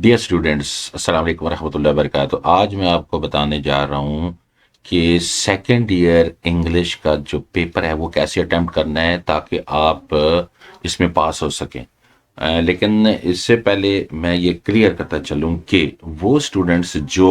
Dear students, अस्सलाम वालेकुम रहमतुल्लाहि व बरकातहू। आज मैं आपको बताने जा रहा हूँ कि सेकेंड ईयर इंग्लिश का जो पेपर है वो कैसे अटेम्प्ट करना है ताकि आप इसमें पास हो सकें। लेकिन इससे पहले मैं ये क्लियर करता चलूँ कि वो स्टूडेंट्स जो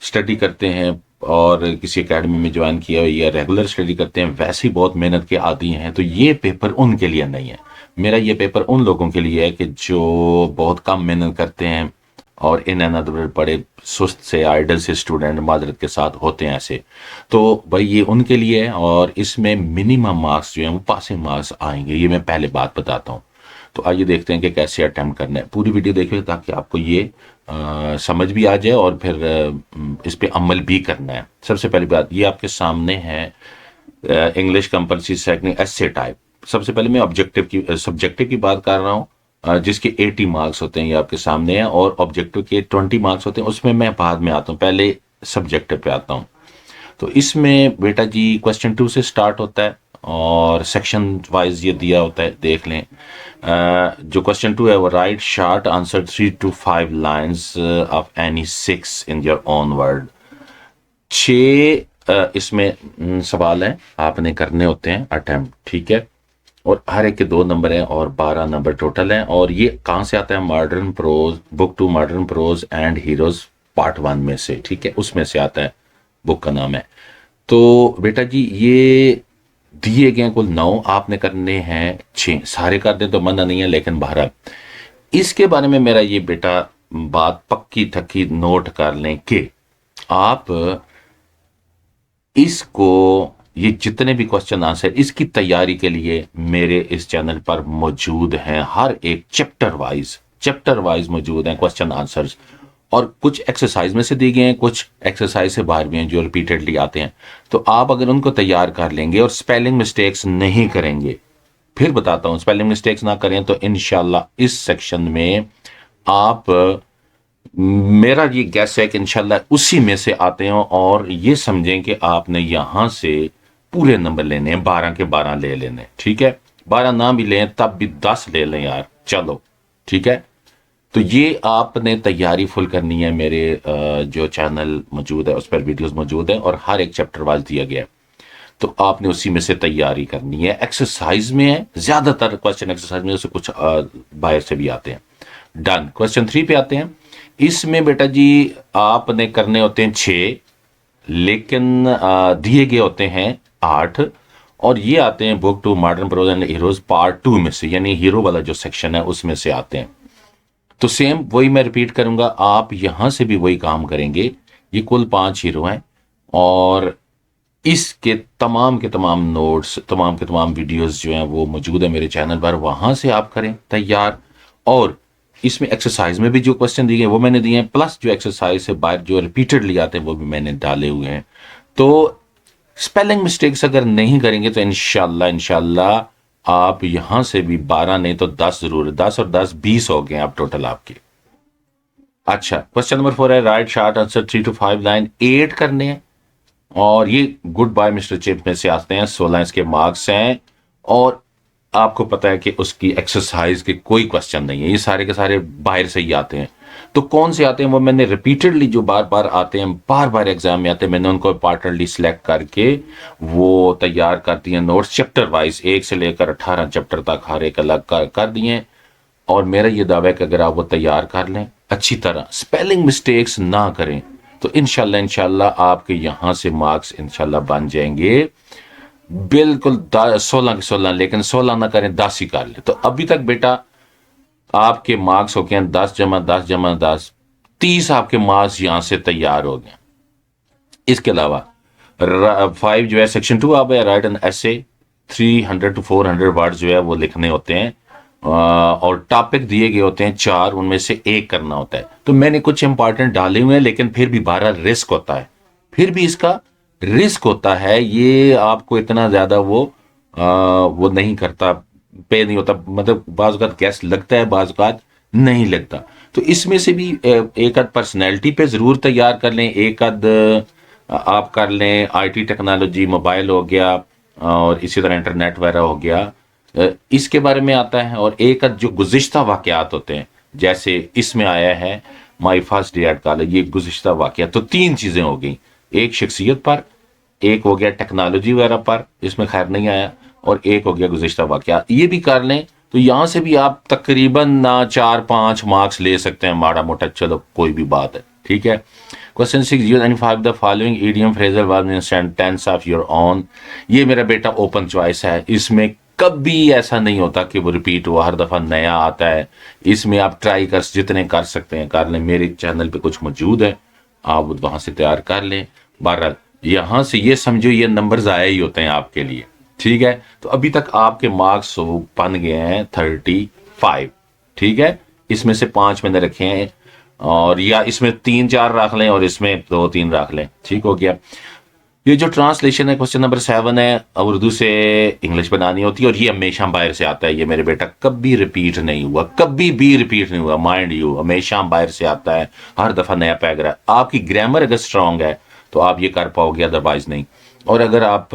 स्टडी करते हैं और किसी एकेडमी में ज्वाइन किया हो या रेगुलर स्टडी करते हैं, वैसे ही बहुत मेहनत के आदी हैं, तो ये पेपर उनके लिए नहीं है। मेरा ये पेपर उन लोगों के लिए है कि जो बहुत कम मेहनत करते हैं और इन एंड अदर बड़े सुस्त से आइडल से स्टूडेंट माजरत के साथ होते हैं ऐसे। तो भाई ये उनके लिए है और इसमें मिनिमम मार्क्स जो हैं वो पासिंग मार्क्स आएंगे, ये मैं पहले बात बताता हूँ। तो आइए देखते हैं कि कैसे अटेम्प्ट करना है। पूरी वीडियो देखिए ताकि आपको ये समझ भी आ जाए और फिर इस पे अमल भी करना है। सबसे पहली बात, ये आपके सामने है इंग्लिश कंपल्सरी सेकंड एसे टाइप। सबसे पहले मैं ऑब्जेक्टिव की सब्जेक्टिव की बात कर रहा हूँ, जिसके 80 मार्क्स होते हैं, ये आपके सामने है, और ऑब्जेक्टिव के 20 मार्क्स होते हैं। उसमें मैं बाद में आता हूँ, पहले सब्जेक्टिव पे आता हूँ। तो इसमें बेटा जी क्वेश्चन 2 से स्टार्ट होता है और सेक्शन वाइज ये दिया होता है, देख लें। जो क्वेश्चन 2 है वो right short answer 3 to 5 lines of any 6 in your own word. 6 इसमें सवाल हैं, आपने करने होते हैं अटेम्प्ट, ठीक है। और हर एक के 2 नंबर हैं और 12 नंबर टोटल हैं। और ये कहाँ से आता है? Modern prose, book two modern prose and heroes part 1 में से, ठीक है, उसमें से आता है, बुक का नाम है। तो बेटा जी ये दिए गए कुल 9, आपने करने हैं 6। सारे कर दें तो मना नहीं है, लेकिन 12। इसके बारे में मेरा ये बेटा बात पक्की थक्की नोट कर लें कि आप इसको, ये जितने भी क्वेश्चन आंसर इसकी तैयारी के लिए मेरे इस चैनल पर मौजूद हैं। हर एक चैप्टर वाइज मौजूद हैं क्वेश्चन आंसर्स, और कुछ एक्सरसाइज में से दिए गए हैं, कुछ एक्सरसाइज से बाहर भी हैं जो रिपीटेडली आते हैं। तो आप अगर उनको तैयार कर लेंगे और स्पेलिंग मिस्टेक्स नहीं करेंगे, फिर बताता हूं, स्पेलिंग मिस्टेक्स ना करें तो इंशाल्लाह इस सेक्शन में आप, मेरा ये गैस है कि इंशाल्लाह उसी में से आते हो। और ये समझें कि आपने यहां से पूरे नंबर लेने हैं, 12 के 12 ले लेने, ठीक है। 12 ना भी लें तब भी 10 ले लें यार, चलो ठीक है। तो ये आपने तैयारी फुल करनी है। मेरे जो चैनल मौजूद है उस पर वीडियोस मौजूद है और हर एक चैप्टर वाइज दिया गया है, तो आपने उसी में से तैयारी करनी है। एक्सरसाइज में है, ज्यादातर क्वेश्चन एक्सरसाइज में, उससे कुछ बाहर से भी आते हैं। डन। क्वेश्चन 3 पे आते हैं। इसमें बेटा जी आपने करने होते हैं 6, लेकिन दिए गए होते हैं 8, और ये आते हैं book two modern prose and heroes part 2 में से, यानी हीरो वाला जो सेक्शन है उसमें से आते हैं। तो सेम वही मैं रिपीट करूंगा, आप यहां से भी वही काम करेंगे। ये कुल 5 हीरो हैं और इसके तमाम के तमाम नोट्स, तमाम के तमाम वीडियोस जो हैं वो मौजूद है मेरे चैनल पर, वहां से आप करें तैयार। और इसमें एक्सरसाइज में भी जो क्वेश्चन दिए गए वो मैंने दिए हैं, प्लस जो एक्सरसाइज से बाहर जो रिपीटेडली आते हैं वो भी मैंने डाले हुए हैं। तो स्पेलिंग मिस्टेक्स अगर नहीं करेंगे तो इंशाल्लाह आप यहां से भी 12 नहीं तो 10 जरूर, 10 और 10 20 हो गए आप टोटल आपके। अच्छा, क्वेश्चन नंबर 4 है right short answer 3 to 5 line 8 करने हैं, और ये गुड बाय मिस्टर चिप में से आते हैं। 16 इसके मार्क्स हैं और आपको पता है कि उसकी एक्सरसाइज के कोई क्वेश्चन नहीं है, ये सारे के सारे बाहर से ही आते हैं। तो कौन से आते हैं वो मैंने रिपीटेडली, जो बार बार आते हैं, बार बार एग्जाम में आते हैं, मैंने उनको पार्टनरली सिलेक्ट करके वो तैयार कर दिए नोट्स चैप्टर वाइज, 1 से लेकर 18 चैप्टर तक हर एक अलग कर दिए। और मेरा ये दावा है कि अगर आप वो तैयार कर लें अच्छी तरह, स्पेलिंग मिस्टेक्स ना करें, तो इंशाल्लाह आपके यहां से मार्क्स इंशाल्लाह बन जाएंगे बिल्कुल 16 के 16, लेकिन 16 ना करें, 10 ही कर ले। तो अभी तक बेटा आपके मार्क्स हो गए 10 जमा 10 जमा 10, 30 आपके मार्क्स यहां से तैयार हो गए। इसके अलावा 5 जो है सेक्शन 2 आप राइट एन ऐसे 300 to 400 वर्ड जो है वो लिखने होते हैं, और टॉपिक दिए गए होते हैं 4, उनमें से एक करना होता है। तो मैंने कुछ इंपॉर्टेंट डाले हुए हैं, लेकिन फिर भी 12 रिस्क होता है, फिर भी इसका रिस्क होता है। ये आपको इतना ज्यादा वो नहीं करता, पे नहीं होता, मतलब बाज़ औक़ात गैस लगता है, बाज़ औक़ात नहीं लगता। तो इसमें से भी एक आध पर्सनैलिटी पे जरूर तैयार कर लें, एक आध आप कर लें IT टेक्नोलॉजी, मोबाइल हो गया, और इसी तरह इंटरनेट वगैरह हो गया, इसके बारे में आता है। और एक आध जो गुज़िश्ता वाक़यात होते हैं जैसे इसमें आया है my first day at college, ये गुज़िश्ता वाकया, तो 3 चीजें हो गई, एक शख्सियत पर, एक हो गया टेक्नोलॉजी वगैरह पर, इसमें खैर नहीं आया, और एक हो गया गुज़िश्ता वाकया। ये भी कर लें तो यहां से भी आप तकरीबन ना 4-5 मार्क्स ले सकते हैं, माड़ा मोटा, चलो कोई भी बात है, ठीक है। Question 6, use any five the following idiom phrasal verb in sentence of your own. ये मेरा बेटा ओपन चॉइस है, इसमें कभी ऐसा नहीं होता कि वो रिपीट हुआ, हर दफा नया आता है। इसमें आप ट्राई कर जितने कर सकते हैं कर लें, मेरे चैनल पे कुछ मौजूद है, आप वहां से तैयार कर लें। बहरहाल यहां से ये समझो ये नंबर्स आए ही होते हैं आपके लिए, ठीक है। तो अभी तक आपके मार्क्स बन गए हैं 35, ठीक है। इसमें से 5 मैंने रखे हैं, और या इसमें 3-4 रख लें और इसमें 2-3 रख लें, ठीक हो गया। ये जो ट्रांसलेशन है क्वेश्चन नंबर 7 है, उर्दू से इंग्लिश बनानी होती है, और ये हमेशा बाहर से आता है। ये मेरे बेटा कभी रिपीट नहीं हुआ, कभी भी रिपीट नहीं हुआ, माइंड यू, हमेशा बाहर से आता है, हर दफा नया पैगरा। आपकी ग्रामर अगर स्ट्रांग है तो आप ये कर पाओगे, अदरवाइज नहीं। और अगर आप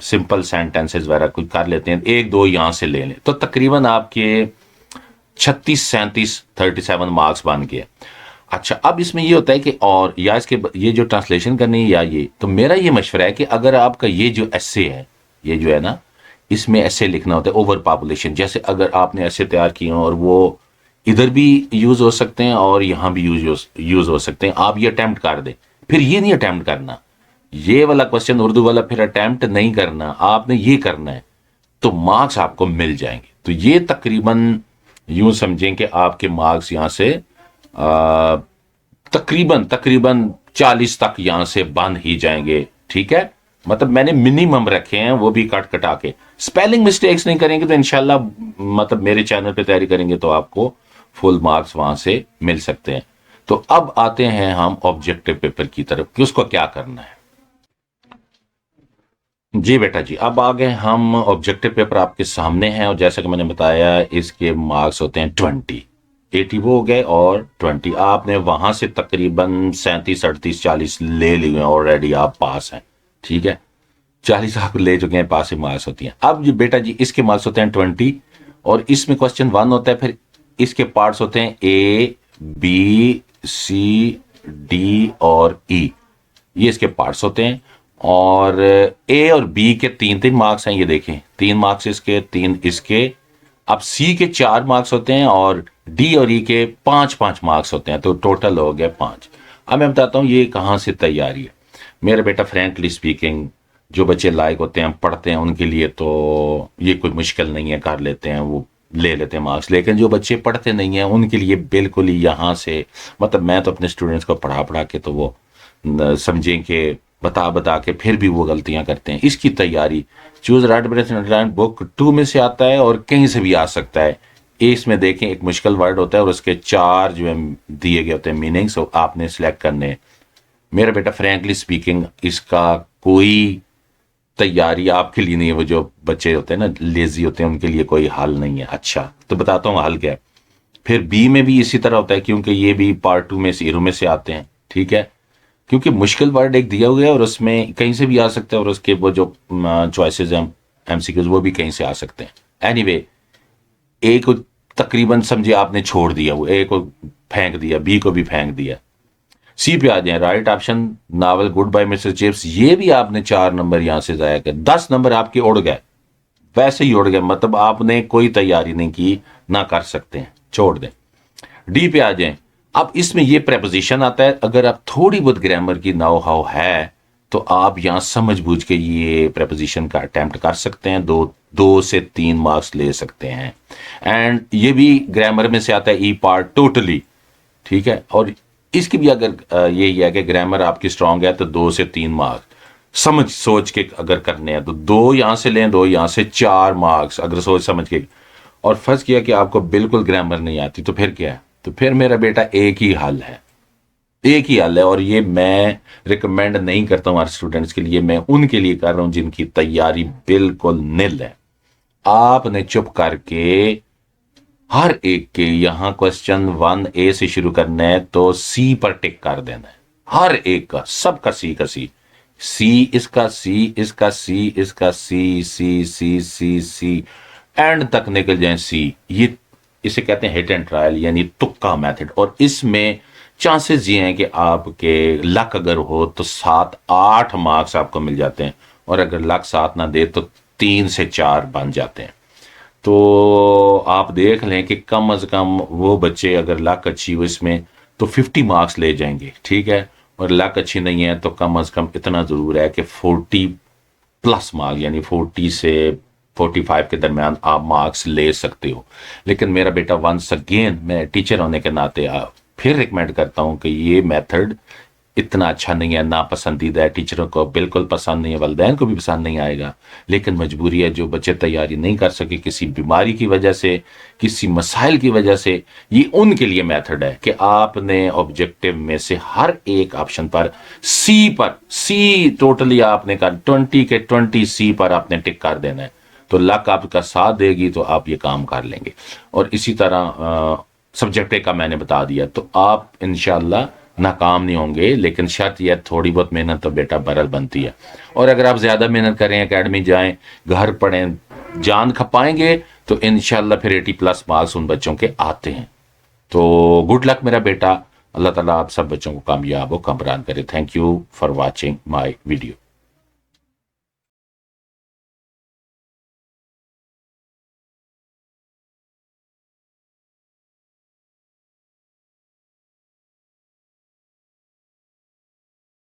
सिंपल सेंटेंसेस वगैरह कुछ कर लेते हैं, 1-2 यहां से ले लें, तो तकरीबन आपके 36-37 37 मार्क्स बन गए। अच्छा, अब इसमें ये होता है कि और या इसके ये जो ट्रांसलेशन करनी है या ये, तो मेरा ये मशवरा है कि अगर आपका ये जो एसे है, ये जो है ना, इसमें ऐसे लिखना होता है ओवर पॉपुलेशन। जैसे अगर आपने ऐसे तैयार किए हो और वो इधर भी यूज हो सकते हैं और यहां भी यूज हो सकते हैं, आप ये अटेम्प्ट कर दें। फिर ये नहीं अटेम्प्ट करना, ये वाला क्वेश्चन उर्दू वाला फिर अटेम्प्ट नहीं करना, आपने ये करना है, तो मार्क्स आपको मिल जाएंगे। तो ये तकरीबन यूं समझें कि आपके मार्क्स यहां से तकरीबन तकरीबन 40 तक यहां से बन ही जाएंगे, ठीक है। मतलब मैंने मिनिमम रखे हैं, वो भी कट कटा के। स्पेलिंग मिस्टेक्स नहीं करेंगे तो इंशाल्लाह, मतलब मेरे चैनल पे तैयारी करेंगे तो आपको फुल मार्क्स वहां से मिल सकते हैं। तो अब आते हैं हम ऑब्जेक्टिव पेपर की तरफ कि उसको क्या करना है। जी बेटा जी, अब आ गए हम, ऑब्जेक्टिव पेपर आपके सामने है, और जैसा कि मैंने बताया इसके मार्क्स होते हैं 20, 80 वो हो गए और 20। आपने वहां से तकरीबन 37, 38, 40 ले लिए ऑलरेडी, आप पास हैं, ठीक है। 40 आप ले चुके हैं, पासिंग मार्क्स होती हैं। अब जी बेटा जी, इसके मार्क्स होते हैं 20, और इसमें क्वेश्चन 1 होता है, फिर इसके पार्ट्स होते हैं A, B, C, D और E, ये इसके पार्ट्स होते हैं। और ए और बी के 3-3 मार्क्स हैं, ये देखें, 3 मार्क्स इसके, 3 इसके। अब सी के 4 मार्क्स होते हैं और डी और ई के 5-5 मार्क्स होते हैं, तो टोटल हो गया 5। अब मैं बताता हूं ये कहां से तैयारी है। मेरे बेटा फ्रेंकली स्पीकिंग, जो बच्चे लायक होते हैं, पढ़ते हैं, उनके लिए तो ये कोई मुश्किल नहीं है, कर लेते हैं, वो ले लेते हैं मार्क्स। लेकिन जो बच्चे पढ़ते नहीं हैं उनके लिए बिल्कुल ही यहाँ से, मतलब मैं तो अपने स्टूडेंट्स को पढ़ा पढ़ा के तो वो समझें कि बता बता के फिर भी वो गलतियां करते हैं। इसकी तैयारी choose right breath underline book 2 में से आता है और कहीं से भी आ सकता है। इसमें देखें एक मुश्किल वर्ड होता है और उसके 4 जो है दिए गए होते हैं मीनिंग्स, आपने सिलेक्ट करने। मेरा बेटा फ्रैंकली स्पीकिंग, इसका कोई तैयारी आपके लिए नहीं है। वो जो बच्चे होते हैं ना, लेजी होते हैं, उनके लिए कोई हल नहीं है। अच्छा, तो बताता हूँ हल क्या है। फिर बी में भी इसी तरह होता है, क्योंकि ये भी पार्ट 2 में जीरो में से आते हैं, ठीक है। क्योंकि मुश्किल वर्ड एक दिया हुआ है और उसमें कहीं से भी आ सकता है, और उसके वो जो चॉइसेस हैं एमसीक्यूज, वो भी कहीं से आ सकते हैं। एनीवे, ए को तकरीबन समझिए आपने छोड़ दिया, वो ए को फेंक दिया, बी को भी फेंक दिया। सी पे आ जाए, right option novel goodbye mister Chips, ये भी आपने 4 नंबर यहां से जाया कर, 10 नंबर आपके उड़ गए, वैसे ही उड़ गए, मतलब आपने कोई तैयारी नहीं की, ना कर सकते हैं, छोड़ दें। डी पे आ जाए। अब इसमें ये प्रेपोजिशन आता है, अगर आप थोड़ी बहुत ग्रामर की नाउ हाउ है तो आप यहां समझ बूझ के ये प्रेपोजिशन का अटेम्प्ट कर सकते हैं, 2 से 3 मार्क्स ले सकते हैं। एंड ये भी ग्रामर में से आता है, ई पार्ट टोटली, ठीक है। और इसकी भी अगर यही है कि ग्रामर आपकी स्ट्रांग है तो 2 से 3 मार्क्स समझ सोच के अगर करने हैं तो 2 यहां से लें, 2 यहां से, 4 मार्क्स अगर सोच समझ के। और फर्ज किया कि आपको बिल्कुल ग्रामर नहीं आती, तो फिर क्या है, तो फिर मेरा बेटा एक ही हल है, एक ही हल है। और ये मैं रिकमेंड नहीं करता हूं हर स्टूडेंट्स के लिए, मैं उनके लिए कर रहा हूं जिनकी तैयारी बिल्कुल निल है। आपने चुप करके हर एक के यहां क्वेश्चन 1A से शुरू करना है तो सी पर टिक कर देना है, हर एक का, सबका सी का सी, सी इसका, सी इसका, सी इसका, सी सी सी सी सी, एंड तक निकल जाए सी। ये इसे कहते हैं हिट एंड ट्रायल यानी तुक्का मेथड, और इसमें चांसेस ये हैं कि आपके लक अगर हो तो 7-8 मार्क्स आपको मिल जाते हैं, और अगर लक साथ ना दे तो 3 से 4 बन जाते हैं। तो आप देख लें कि कम अज कम वो बच्चे अगर लक अच्छी हो इसमें तो 50 मार्क्स ले जाएंगे, ठीक है, और लक अच्छी नहीं है तो कम अज कम इतना ज़रूर है कि 40 प्लस मार्क्स यानी 40 से 45 के दरमियान आप मार्क्स ले सकते हो। लेकिन मेरा बेटा वंस अगेन मैं टीचर होने के नाते फिर रिकमेंड करता हूँ कि ये मेथड इतना अच्छा नहीं है, ना पसंदीदा है, टीचरों को बिल्कुल पसंद नहीं है, वालिदैन को भी पसंद नहीं आएगा, लेकिन मजबूरी है। जो बच्चे तैयारी नहीं कर सके किसी बीमारी की वजह से, किसी मसाइल की वजह से, ये उनके लिए मेथड है कि आपने ऑब्जेक्टिव में से हर एक ऑप्शन पर सी टोटली आपने कर 20 के 20 सी पर आपने टिक कर देना है, तो लक आपका साथ देगी तो आप ये काम कर लेंगे। और इसी तरह सब्जेक्ट का मैंने बता दिया, तो आप इंशाल्लाह नाकाम नहीं होंगे, लेकिन शर्त यह थोड़ी बहुत मेहनत तो बेटा बरल बनती है। और अगर आप ज़्यादा मेहनत करें, एकेडमी जाएं, घर पढ़ें, जान खपाएंगे, तो इंशाल्लाह फिर 80+ मार्क्स उन बच्चों के आते हैं। तो गुड लक मेरा बेटा, अल्लाह ताला आप सब बच्चों को कामयाब हो, कमरान करे। Thank you for watching my video.